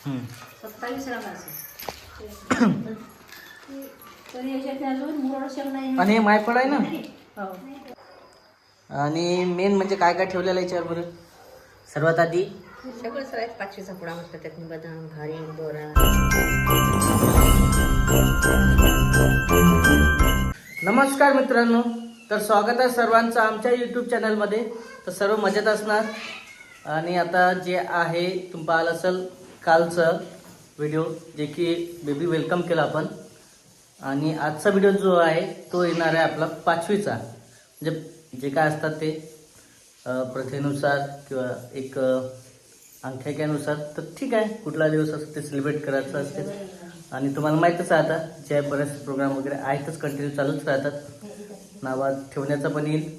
27 रंगाचं आणि माय पडाय ना. हो. आणि मेन म्हणजे काय काय ठेवलेलं आहे याच्यावर बरं. सर्वात आधी सगळंच राहत. 5चा पुडा म्हटलं त्यात बदाम घारी दोरा. नमस्कार मित्रांनो, तर स्वागत आहे सर्वांचं आमच्या यूट्यूब चॅनलमध्ये. तर सर्व मजेत असणार. आणि आता जे आहे तुम्ही पाहिलं असेल कालचं व्हिडिओ, जे की बेबी वेलकम केला आपण. आणि आजचा व्हिडिओ जो आहे तो येणार आहे आपला 5वीचा. म्हणजे जे काय असतात ते प्रथेनुसार किंवा एक आख्यायिकेनुसार. तर ठीक आहे, कुठला दिवस असतो ते सेलिब्रेट करायचं असते. आणि तुम्हाला माहीतच आहे आता जे बरेच प्रोग्राम वगैरे आहेतच, कंटिन्यू चालूच राहतात. नावात ठेवण्याचा पण येईल,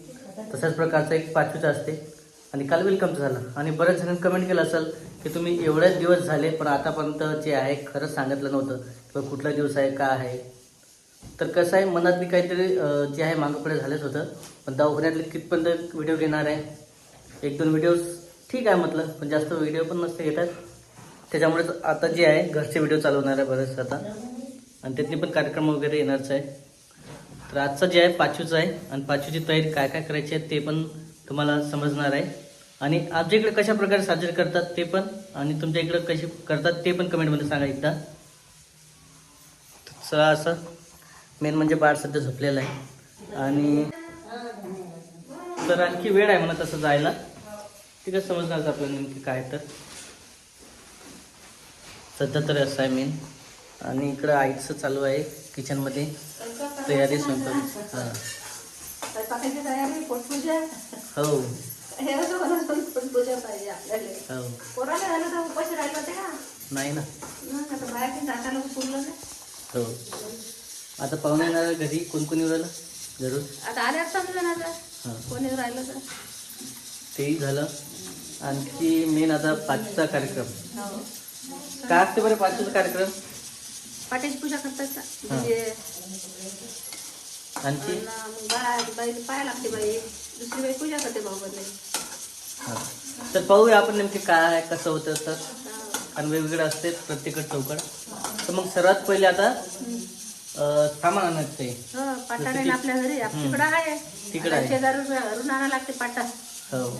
तशाच प्रकारचा एक 5वीचा असते. आणि काल वेलकमचं झालं. आणि बऱ्याच जणांनी कमेंट केलं असेल की तुम्ही एवढेच दिवस झाले पण आतापर्यंत जे आहे खरंच सांगितलं नव्हतं किंवा कुठला दिवस आहे का आहे. तर कसं आहे, मनातली काहीतरी जे आहे मागंपुढे झालेच होतं. पण दवाखान्यातले कितपर्यंत व्हिडिओ घेणार आहे, 1-2 व्हिडिओज ठीक आहे म्हटलं, पण जास्त व्हिडिओ पण नसते घेतात. त्याच्यामुळेच आता जे आहे घरचे व्हिडिओ चालवणार आहे बरेच आता. आणि त्यातनी पण कार्यक्रम वगैरे येणारच आहे. तर आजचं जे आहे 5वीचं आहे. आणि 5वीची तयारी काय काय करायची आहे ते पण तुम्हाला समजणार आहे. आणि आमच्या इकडे कशा प्रकारे साजरे करतात ते पण, आणि तुमच्या इकडे कशी करतात ते पण कमेंटमध्ये सांगा एकदा. चला, असं मेन म्हणजे बाळ सध्या झोपलेलं आहे. आणि तर आणखी वेळ आहे म्हणा तसं जायला. ते कसं समजणार आपल्याला नेमकी काय. तर सध्या तरी असं आहे मेन. आणि इकडं आईचं चालू आहे किचनमध्ये तयारी, स्वयंपाक. हां हो पूजा पाहिजे आपल्याला. हो कोरोना झालं तर उपाशी राहिलं होते का नाही ना. आता बाहेर जाताना पुरलं नाही. हो, आता पाहुणे येणार घरी. कोण कोण येऊ राहिलं घरून. आता आल्यावर समजा आता हां, कोणी राहिलं तर. तेही झालं. आणखी मेन आता 5वीचा कार्यक्रम. हो, काय असते बरं 5वीचा कार्यक्रम. पाट्याची पूजा करतात म्हणजे. आणखी बाई पाय लागते बाई, दुसरी बाई पूजा करते भाऊ बदले. हां, तर पाहूया आपण नेमके काय कसं होतं. तर आणि वेगवेगळं असते प्रत्येक चौकड. तर मग सर्वात पहिले आता सामान आणायचं आहे. पाटा नाही ना आपल्या घरी. तिकडं आहे, तिकडं आहे. शेजारून आणायला लागते पाटा. हो,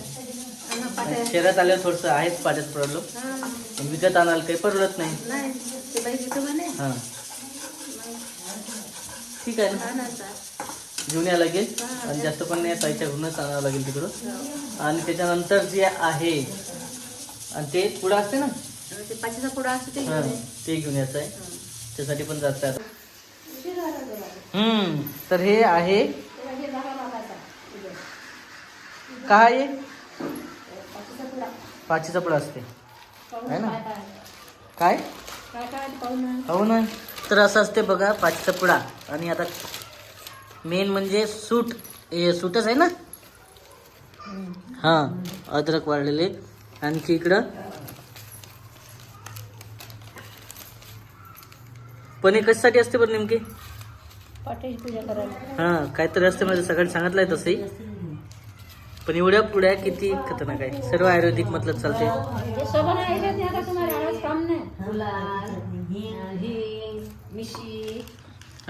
शहरात आल्यावर थोडंसं आहेच पाण्याचा प्रॉब्लेम. विकत आणायला काही परवडत नाही. नाही ते बाई घेतो म्हणे. हां, ठीक आहे ना, आणायचा घेऊन यावं लागेल. आणि जास्त पण नाही, ताईच्या घरूनच आणावं लागेल तिकडून. आणि त्याच्यानंतर जे आहे आणि ते पुढं असते ना, ते 5चा पुडा असतो ते हां, ते घेऊन यायचं आहे. त्यासाठी पण जातात. तर हे आहे काय 5चा पुडा असते आहे ना. काय हो ना. तर असं असते बघा 5चा पुडा. आणि आता मेन म्हणजे सूट. हे सूटच आहे ना. हां, अद्रक वाढलेले. आणखी इकडं पनीर कशासाठी असते बरं नेमके. पाट्याची पूजा करायला. हां, काहीतरी असते म्हणजे सगळं सांगितलं आहे तसंही. पण एवढ्या पुड्या किती खतरनाक आहे. सर्व आयुर्वेदिक मतलब चालते.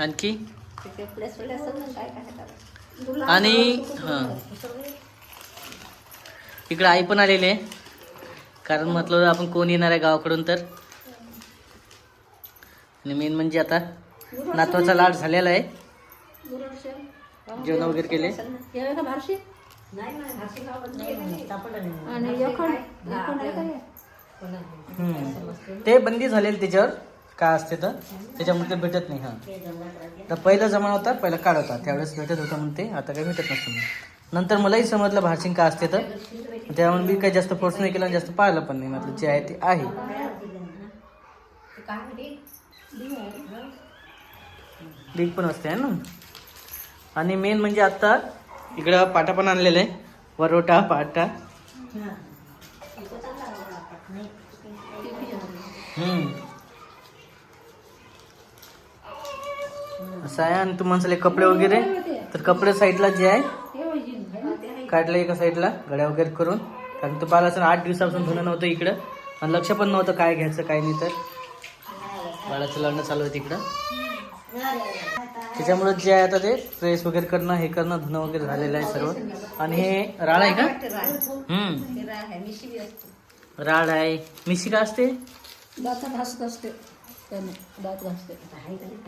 आणखी आणि हां, इकडे आई पण आलेली आहे. कारण म्हटलं आपण कोण येणार आहे गावाकडून. तर आणि मेन म्हणजे आता नातवाचा लाड झालेला आहे. जेवण वगैरे केले. ते बंदी झालेली त्याच्यावर काय असते तर त्याच्यामुळे ते भेटत नाही. हां, तर पहिला जमाना होता, पहिला काळ होता, त्यावेळेस भेटत होता म्हणून ते आता काही भेटत नसतं. नंतर मलाही समजलं भारसिंग का असते. तर त्यामुळे मी काही जास्त फोर्स नाही केला आणि जास्त पाहिलं पण नाही. म्हटलं जे आहे ते आहे. लीक पण असते आहे ना. आणि मेन म्हणजे आता इकडं पाटा पण आणलेला आहे. वरोटा पाटा. असं आहे. आणि तुम्हाला कपडे वगैरे, तर कपडे साईडला जे आहे काढलं एका साईडला गड्या वगैरे करून. कारण तो पाहिला असं 8 दिवसापासून धुणं नव्हतं इकडं. आणि लक्ष पण नव्हतं काय घ्यायचं काय नाही, तर बाळाचं लग्न चालू आहे तिकडं. त्याच्यामुळे जे आहे आता ते प्रेस वगैरे करणं, हे करणं, धुणं वगैरे झालेलं आहे सर्व. आणि हे राळ आहे का? राळ आहे. मिशी का असते? दात घासत असते त्याने, दात घासते.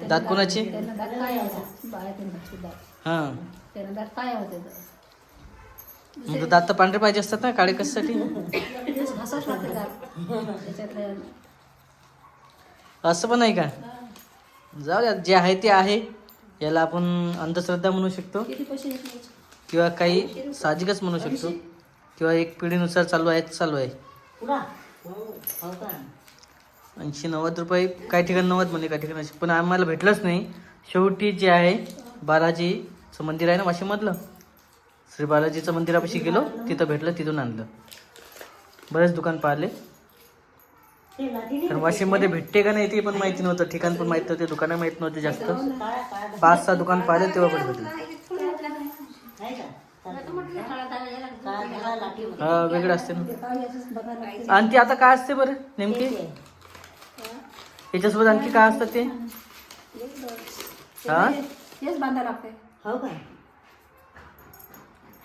दात कोणाचे? त्यांना दात काय होता बाहेर घासते दात, हा, त्यांना दात काय होते. मग दात तर पांढरे पाहिजे असतात ना, काळे कशासाठी? घासाच लागते दात त्याच्यातल्या. असं पण आहे का? जाऊ द्या, जे आहे ते आहे. याला आपण अंधश्रद्धा म्हणू शकतो किती पैसे घेतले? किंवा काही साहजिकच म्हणू शकतो, किंवा एक पिढीनुसार चालू आहे. 80-90 रुपये, काही ठिकाणी 90 म्हणजे काही ठिकाणी 80, पण आम्हाला भेटलंच नाही. शेवटी जे आहे बालाजीचं मंदिर आहे ना वाशीमधलं, श्री बालाजीचं मंदिरापाशी गेलो, तिथं भेटलं, तिथून आणलं. बरेच दुकान पाहिले, कारण वाशिममध्ये भेटते का नाही ते पण माहिती नव्हतं, ठिकाण पण माहित नव्हते, दुकानं माहित नव्हते जास्त. 5-6 दुकान पाहिले तेव्हा पण भेटलं. हा, वेगळं असते ना. आणि ते आता काय असते बरं नेमके? याच्यासोबत आणखी काय असतं ते? हा, हेच बांधा लागते. हो का?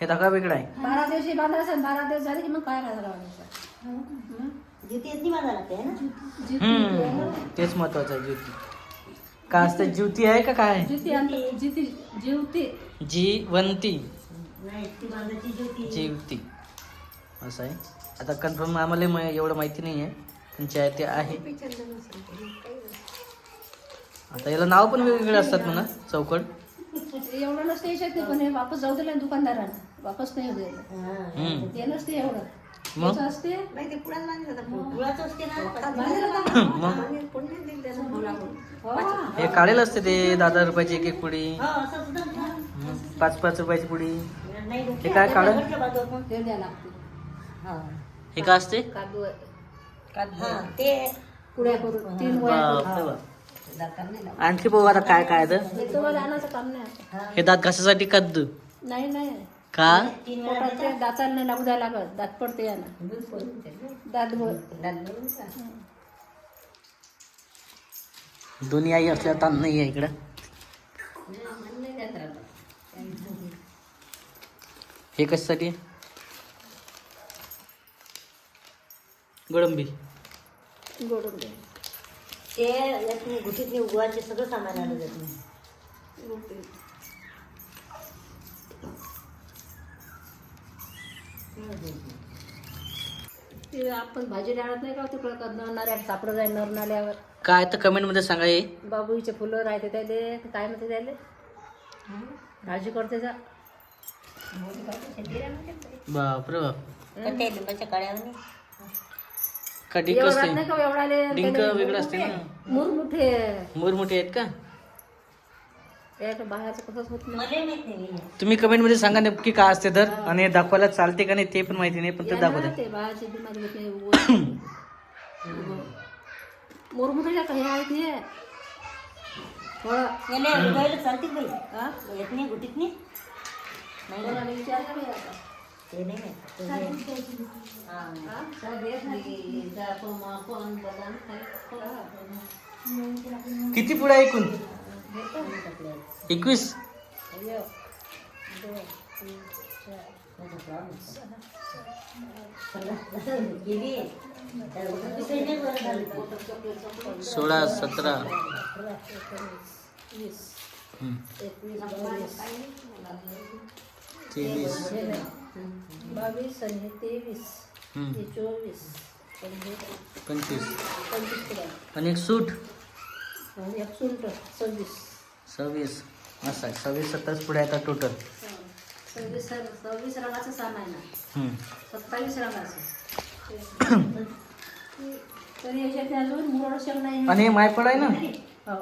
हे धागा वेगळा आहे. 12 दिवशी बांधायचं, 12 दिवस झाले की मग काय करायचं? ज्योती येत नाही बांधा लागते है ना? तेच महत्वाचं आहे. ज्योती काय असतं? ज्योती आहे का काय? जीवती जीवंती, नाही ती बांधाची ज्योती. जीवती असं आहे. आता कन्फर्म आम्हाला एवढं माहिती नाही आहे, पण जे आहे ते आहे. आता याला नाव पण वेगवेगळे असतात म्हणा. चौकड एवढं नसते याच्यात, पण हे वापस जाऊ दिलं दुकानदारांना, वापस नाही होऊ दिलं. ते नसते एवढं. मग असते गुळाचं असते ना? मग हे काढेल असते ते 10-10 रुपयाची एक पुडी, हो, असं सुद्धा ना. 5-5 रुपयाची पुडी. नाही डोक्यात हे काय काढेल? घरच्या बाजू आपण. हे द्या लागते. हा. हे काय असते? कादू हा, ते पुड्या करून 3 वया बापरे बाप. आणखी बघू आता काय काय तर. हे तुम्हाला आणायचं काम नाही आता. हे दात घासासाठी कद्दू नाही नाही, का? 3 वेळा पोटात ते दातांना लागू द्यायला लागत, दात पडते यानं. दात दोन्ही आई असल्या ताण नाही आहे इकडं. हे कशासाठी? गोडंबी. गोडून दे. ते यातनी गुठीतनी गुळाचे सगळं सामान आलं जात नाही. ते आपण भाजी आणत नाही का तिकडं नरणाऱ्या सापडं जाईल नरणाल्यावर. काय तर कमेंट मध्ये सांगा. हे बाबूचे फुलं राहते त्याले, काय म्हणते त्याले, भाजी करते जा. बापरे बाप. पण ते लिंबाच्या काड्यावर का डिंक एवढं असते? राहत नाही का एवढाले? डिंक वेगळं असते ना. मुरमुठे मोठे आहेत का? एक बाहेरचं कसंच होत नाही. मला माहित नाही. तुम्ही कमेंट मध्ये सांगा नक्की काय असते तर, आणि दाखवायला चालते का नाही ते पण माहिती नाही, पण ते दाखवते. ते बाहेरचे बिमारी होते. मुरमुठे काही आहेत हे थोडं. याला उगायला चालते बाई. हा? येत नाही गुटीत नाही. नाही ना. कोणाला विचारलं नाही आता. ते नाही माहित. ते नाही. हा. किती पुढे ऐकून? 21. गेली. 16, 17. 23. 22 आणि 23 24 25. 25 पुढे आणि एक सूट आणि एक सुंट 26. 26. असं आहे. 26-27 पुढे येतात टोटल. 26 रंगाचं सामान आहे ना, 27 रंगाचं. तरी याच्यात अजून मुरड शेंग नाही. आणि हे मायपड आहे ना. हो.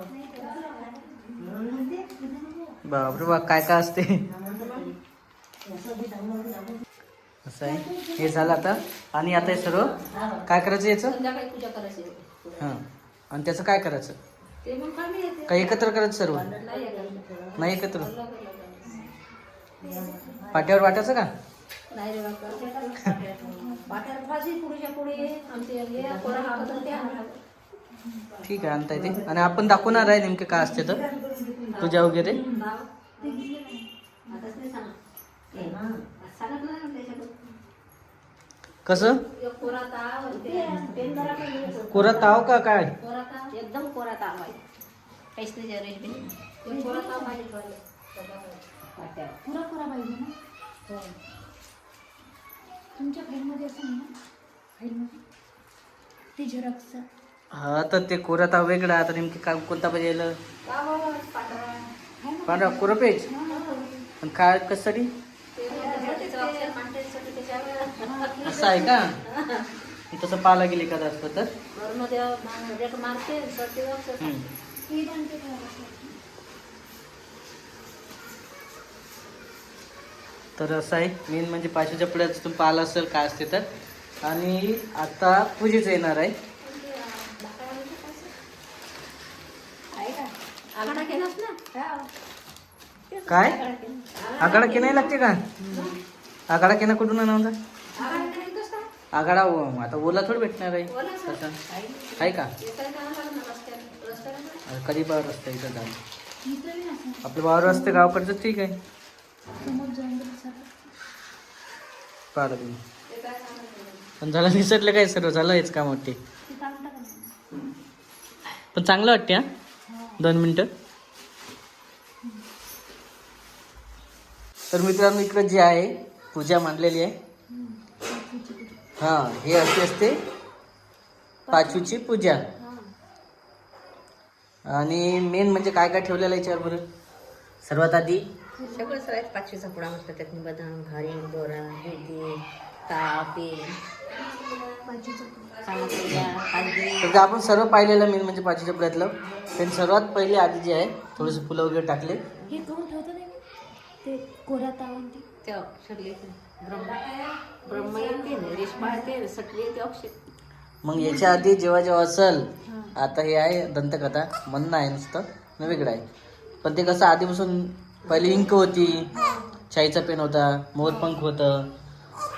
बापरे बा, काय काय असते. असं आहे. हे झालं आता. आणि आता हे सर्व काय करायचं याचं? संध्याकाळी पूजा करायची. हां. आणि त्याचं काय करायचं? ते मग कमी येते. काय एकत्र करायचं सर्व? नाही येत. नाही एकत्र. पाट्यावर वाटायचं का? नाही रे बाबा वाट्याला भाजी पुढेच्या पुढे आमचे हे कोणा लागत ते आणावं. ठीक आहे, आणता येते. आणि आपण दाखवणार आहे नेमके काय असते तर पूजा वगैरे. कसं कोरा ताव पेन जरा पण घ्यायचं. कोरा ताव का काय? कोरा ताव एकदम कोरा ताव आहे. काहीच नाही जरेश बी कोरा ताव पाहिजे वाट्यावर. पुरा पुरा पाहिजे ना. हो. तुमच्या फाईलमध्ये असं आहे ना, फाईलमध्ये ते झेरॉक्सचा. हा तर ते कोरा ताव वेगळा. आता नेमके काय कोणता पाहिजे? पांढरा कोरा पेज. आणि काय कशासाठी? असं आहे का? तसं पाहायला गेले एखादं असतं तर. हम्म. हे पण ते करायचं. तर असं आहे मेन म्हणजे पाचवीच्या पुढे तुम्ही पाहिलं असेल काय असते तर. आणि आता पूजेचं येणार आहे. आघाडा केलास ना? काय आघाडा केना लागते का? आघाडा केना कुठून आणा? आघाडा केला कसं? आघाडा आता ओला थोडी भेटणार आहे. ओला सर. तसा आहे का? येताना जावं लागलं ना रस्त्याला. अरे कधी बाहेर रस्ता इथं जाणं इथं बी नसेल. आपलं बाहेर रस्ते गावाकडचं ठीक आहे. समोर जाऊन गेलं सर. पाहिलं तुम्ही पण झालं निसटलं काय सर्व झालं हेच काम वाटते. ते काढून टाका ना. पण चांगलं वाटते हा. 2 मिनटं. तर मित्रांनो इकडं जे आहे पूजा मांडलेली आहे. हां हे अशी असते पाचवीची पूजा. आणि मेन म्हणजे काय काय ठेवलेलं आहे याच्यावर बरं. सर्वात आधी सगळं सगळ्यात पाचवीचा पुडा म्हटलं त्यात बदाम घारी दोरा दुधी ताप तर आपण सर्व पाहिलेलं मेन म्हणजे पाचवीच्या पुढ्यातलं. पण सर्वात पहिले आधी जे आहे थोडेसे फुलं वगैरे टाकले. हे करून ठेवतं नाही ते कोरा तावण ते. ते अक्षर लिहिते ब्रह्म येते ना रेशमा येते सटली येते अक्षर. मग याच्या आधी जेव्हा जेव्हा असेल आता हे आहे दंतकथा म्हणणं आहे नुसतं न वेगळं आहे. पण ते कसं आधीपासून पहिले इंक होती, शाईचा पेन होता, मोरपंख होतं,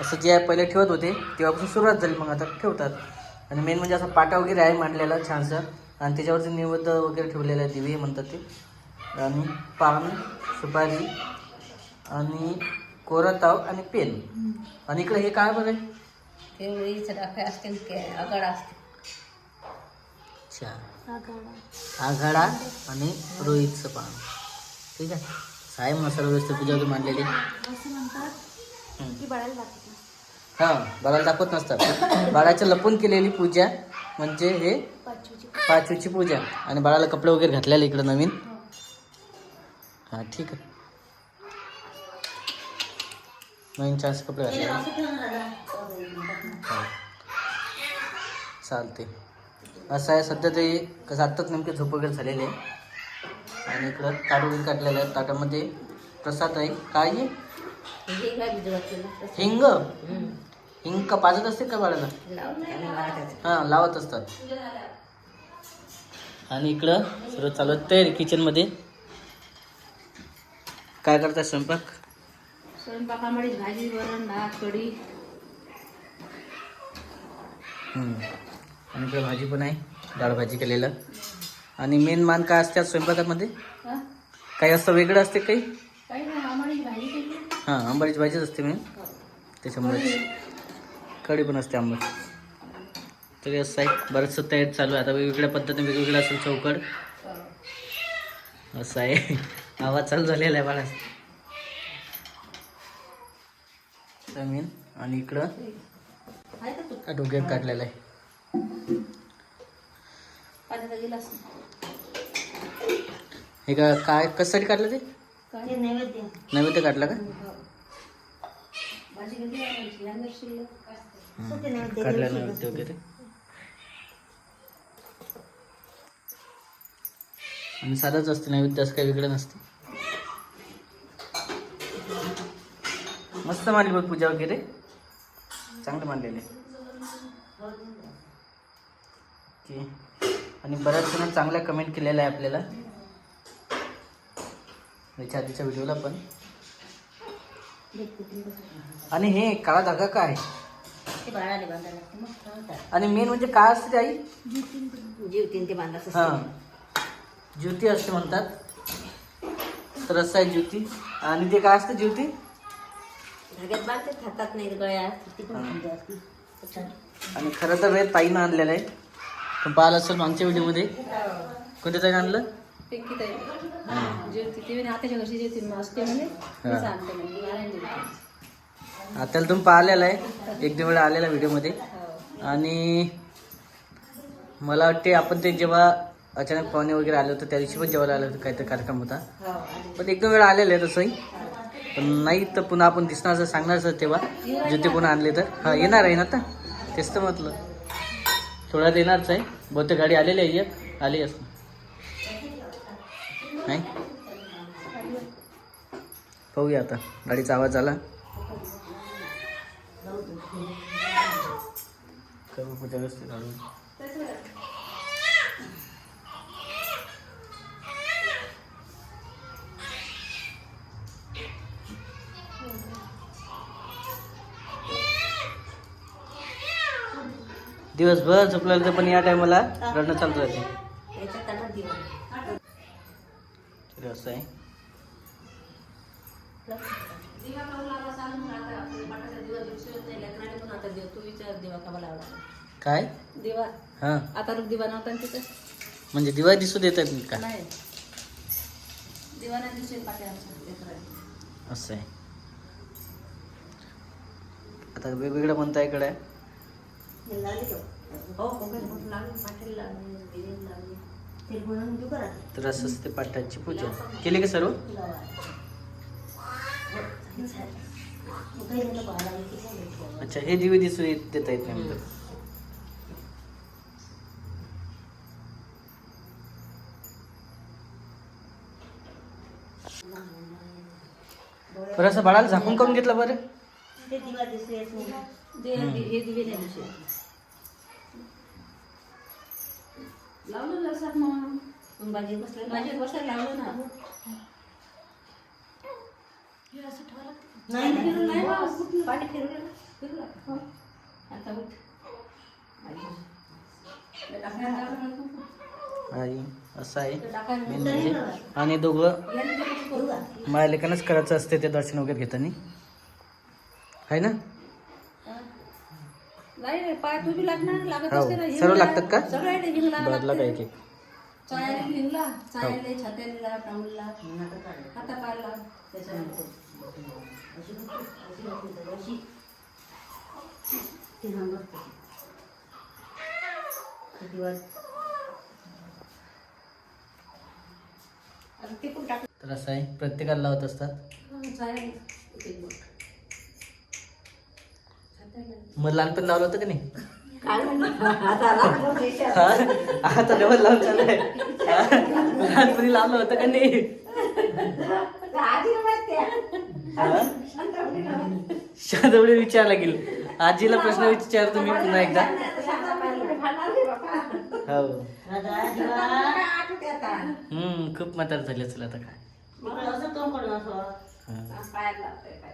असं जे आहे पहिले ठेवत होते तेव्हापासून सुरुवात झाली. मग आता ठेवतात. आणि मेन म्हणजे असा पाटा वगैरे आहे मांडलेला छानसं. आणि त्याच्यावरती निवेद वगैरे ठेवलेलं आहे दिवे म्हणतात ते. आणि पान सुपारी आणि कोरा ताव आणि पेन. आणि इकडे हे काय बरं आहे? ते वेळीचं डाका असते न ते आगाडा असते. अच्छा आगाडा. आघाडा आणि रोहितचं पान. ठीक आहे. साहेब मग सर्व व्यवस्थित पूजा वगैरे मांडलेली. असं म्हणतात की बाळाला दाखवत नाही. हां बाळाला दाखवत नसतात. बाळाच्या लपून केलेली पूजा म्हणजे हे पाचवीची. पाचवीची पूजा. आणि बाळाला कपडे वगैरे घातलेले इकडं नवीन. हां ठीक आहे. नवीन छानसे कपडे घातलेले. हां चालते. असं आहे सध्या ते कसं आत्ताच नेमके झोप वगैरे झालेले आहे. आणि इकडं ताट वगैरे काढलेलं आहे. ताटामध्ये प्रसाद आहे. काय आहे? हे काय भिजवत हिंग. हिंग का पाजत असते का बाळाला? हां लावत असतात. आणि इकडं सर्व चालू आहे तयारी किचनमध्ये. काय करतात स्वयंपाक? स्वयंपाकामध्ये भाजी वरण भात कढी. आणि इकडे भाजी पण आहे. डाळ भाजी केलेलं. आणि मेन मान काय असते स्वयंपाकामध्ये? हा? काही असं वेगळं असते काही? काही नाही आंबाडीची भाजी केली. हां आंबाडीची भाजीच असते मेन. त्याच्यामुळे कढी पण असते आंबट. तरी असं आहे बरंचसं तयारी चालू आहे. आता वेगवेगळ्या पद्धतीने वेगवेगळं असेल चौकड. असं आहे. आवाज चालू झालेला आहे बाळा. मेन आणि इकडं डोक्यात काढलेलं आहे. पाण्याचा गिलास. हे का काय कशासाठी काढलं ते? ते नैवेद्य नैवेद्य काढला का? भाजी कधी आणायची शिल्लक. काढलं नैवेद्य वगैरे. आणि साधंच असते नैवेद्य असं काही वेगळं नसते. मस्त मांडली बघ पूजा वगैरे. चांगलं मांडलेलं आहे. आणि बऱ्याच जण चांगल्या कमेंट केलेल्या आहे आपल्याला याच्या आधीच्या व्हिडिओला पण. आणि हे काळा धागा काय? ते बाळाला बांधायला लागते मग ठेवतात. आणि मेन म्हणजे काय असते ते आई? जीवतीन ते बांधायचं हा असते. ज्योती असते म्हणतात. तर असं आहे ज्योती. आणि ते काय असतं ज्योती? धाग्यात बांधते खातात नाही गळ्यात ती पण म्हणजे असते. आणि खरं तर हे ताईनं आणलेलं आहे. पण पाहिलं असेल मागच्या व्हिडिओमध्ये. कोणत्या ताईनं आणलं? पिंकी ताई जेवती ती म्हणे आताच्या घरची जेवती असते म्हणे मीच आणते म्हणे मला नाही जेवते. आता तुम्ही पाहिलेला आहे एक दोन वेळा आलेला व्हिडिओमध्ये. आणि मला वाटते आपण ते जेव्हा अचानक पाहुणे वगैरे आले होते त्या दिवशी पण जेवायला आलं होतं, काहीतरी कार्यक्रम होता. पण एक दोन वेळा आलेलं आहे तसंही. पण नाही तर पुन्हा आपण दिसणार असं सांगणार सर तेव्हा ज्योती पुन्हा आणले तर. हा येणार आहे ना आता. तेच तर म्हटलं थोड्यात येणारच आहे. बहुतेक गाडी आलेली आहे. एक आली असं नाही. पाहूया आता. गाडीचा आवाज आला. करू कुठे व्यवस्थित काढून. दिवसभर झोपलेलं तर पण या टायमाला रडणं चालू राहते. त्याच्यात ताटात दिवा. तर असं आहे. दिवा काढून लावला सांगून आता पाटाचा दिवा दिवशी नाही लग्नाने पण आता देव तू विचार दिवा कावा लावला काय? दिवा हा आता लोक दिवा नव्हता तिथं म्हणजे दिवा दिसू देत आहेत का? नाही दिवा नाही दिसेल पाट्या लेकरांना. असं आहे. आता वेगवेगळं म्हणता इकडे आहे. हो कोकण लागली पाठीला लागली बिर्याणी लागली ते बनवून घेऊ करा. तर असं असते पाठाची पूजा. केली का सर्व? अच्छा हे दिवे दिसू देता येत नाही म्हणजे. बरं असं बाळाला झाकून करून घेतलं बरं. ते दिवा दिसू येत नाही. हे दिवे नाही दिसेल. लावलं लक्षात मग भाजी बसल्या माझ्या बसायला लावलं ना. नाही फिरून नाही बा, कुठलं पाठी फिरवलं फिरलं हो. आता उठ टाकायला लावलं ना तू. आई असं आहे टाकायला मेन म्हणजे. आणि दोघं करू का? माझ्या लेकानंच करायचं असते ते दर्शन वगैरे घेताना आहे ना. नाही रे पाय तू बी लागणार लागत हो असते ना. सर्व लागतात का? सगळं आहे हिंग बदला काय की चायाला हिंगला चायाला छात्याला टांगला हाता पायला त्याच्यानंतर ते पण टाक तर असं आहे प्रत्येकाला लावत असतात. मग लहानपण लावलं होतं का नाही? हा? आता डबल लावून चालू लहानपणी लावलं होतं का नाही? शादवडे विचार लागेल. आजीला प्रश्न विचार तुम्ही पुन्हा एकदा. हो खूप म्हातार झाले असेल आता काय. पायाला लावतोय पाय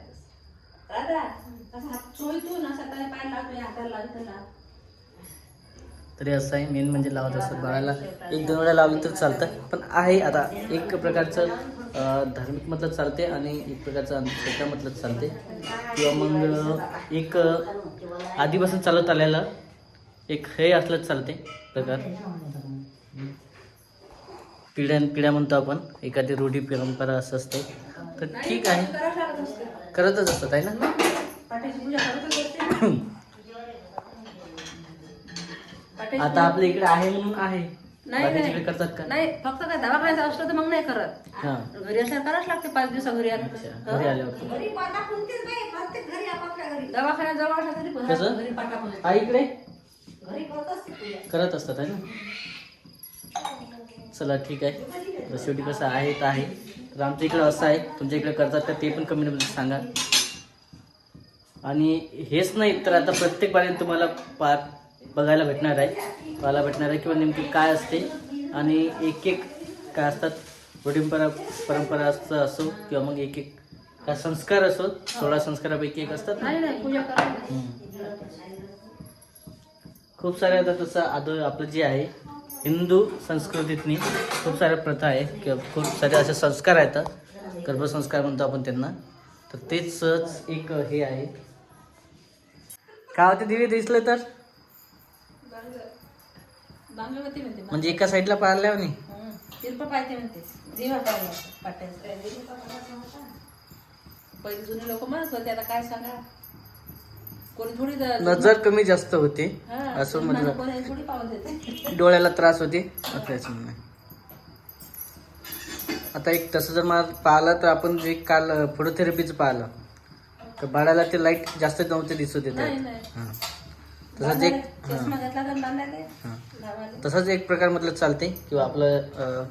दादा असा हात चोळतून असा त्याला पाय लावतोय हाताला लावतो. तरी असं आहे मेन म्हणजे लावत असतात बाळाला. एक दोन वेळा लावलं तर चालतं. पण आहे आता एक प्रकारचं धार्मिक मतलब चालते आणि एक प्रकारचं अंधश्रद्धा मतलब चालते. किंवा मग एक आधीपासून चालत आलेलं एक हे असलंच चालते प्रकार. पिढ्या म्हणतो आपण. एखादी रूढी परंपरा असं असते तर ठीक आहे करतच असतात आहे ना. आता आपल्या इकडे आहे म्हणून आहे. बाकीच्याकडे करतात का? नाही फक्त काय दवाखान्यात असलं तर मग नाही करत. हा घरी असल्या करावंच लागते 5 दिवसा घरी आलं. घरी आले होते दवाखान्यात जवळ असला तरी कसं? घरी पाठवा. आई इकडे घरी करत असते करत असतात आहे ना. चला ठीक आहे. तर शेवटी कसं आहे तर आहे. तर आमच्या इकडं असं आहे. तुमच्या इकडे करतात का ते पण कमेंटमध्ये सांगा. आणि हेच नाही तर आता प्रत्येक बारी तुम्हाला बघायला भेटणार आहे. पाहायला भेटणार आहे किंवा नेमकी काय असते. आणि एक एक काय असतात रूढी परंपरा असं असो किंवा मग एक एक का संस्कार असो 16 संस्कारापैकी एक असतात ना. नाही पूजा करायला. खूप सारे आता तसं आपलं जे आहे हिंदू संस्कृतीतनी खूप साऱ्या प्रथा आहे किंवा खूप सारे असे संस्कार आहेत, गर्भसंस्कार म्हणतो आपण त्यांना. तर तेच एक हे आहे. काय होते दिवे दिसले तर बांगलावती म्हणते म्हणजे एका साईडला पाहिल्या नाही. तिरपा पाहिजे म्हणते दिवा पाहिला पाट्याचा. पहिले जुने लोक म्हणत होते, आता काय सांगा. कोणी थोडी नजर कमी जास्त होते हा, असं म्हटलं, कोणी थोडी पाहून देते. डोळ्याला त्रास होते असं म्हणणं आहे. आता एक तसं जर मला पाहिलं तर आपण जे काल फोटोथेरपीचं पाहिलं तर बाळाला ते लाईट जास्त नव्हते दिसत येत. नाही नाही हां तसंच एक चष्मा घेतला तर बांधायला हां लावायला. तसंच एक प्रकार म्हटलं चालते किंवा आपलं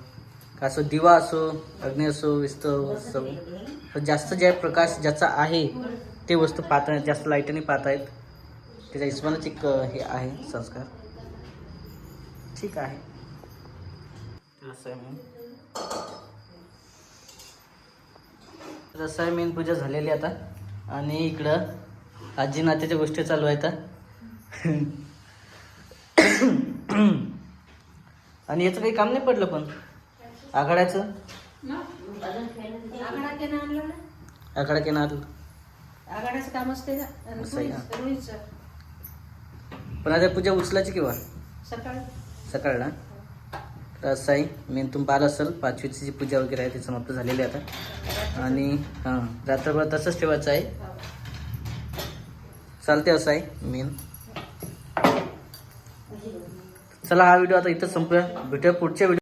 काय असो दिवा असो अग्नी असो विस्तव असो तर जास्त जे प्रकाश ज्याचा आहे ते वस्तू पाहता आहेत, जास्त लाईटने पाहतायत त्याच्या हिशोबानेच एक हे आहे संस्कार. ठीक आहे. रसाय मेन पूजा झालेली आता आणि इकडं आजी नात्याच्या गोष्टी चालू आहेत. आणि याचं काही काम नाही पडलं पण आघाड्याचं आघाडा केना आणला ना. आघाडा केना आलं आघाड्याचं काम असते ना. असं आहे का? रोहितचं पण आता पूजा उचलायची किंवा सकाळी सकाळ ना. तर असं आहे मेन तुम्ही पाहिलं असेल 5वीची जी पूजा वगैरे आहे ती समाप्त झालेली आहे आता. आणि हां रात्रभर तसंच ठेवायचं आहे. चालते असं आहे मेन. चला हा व्हिडिओ आता इथं संपूया. भेटूया पुढच्या व्हिडिओ.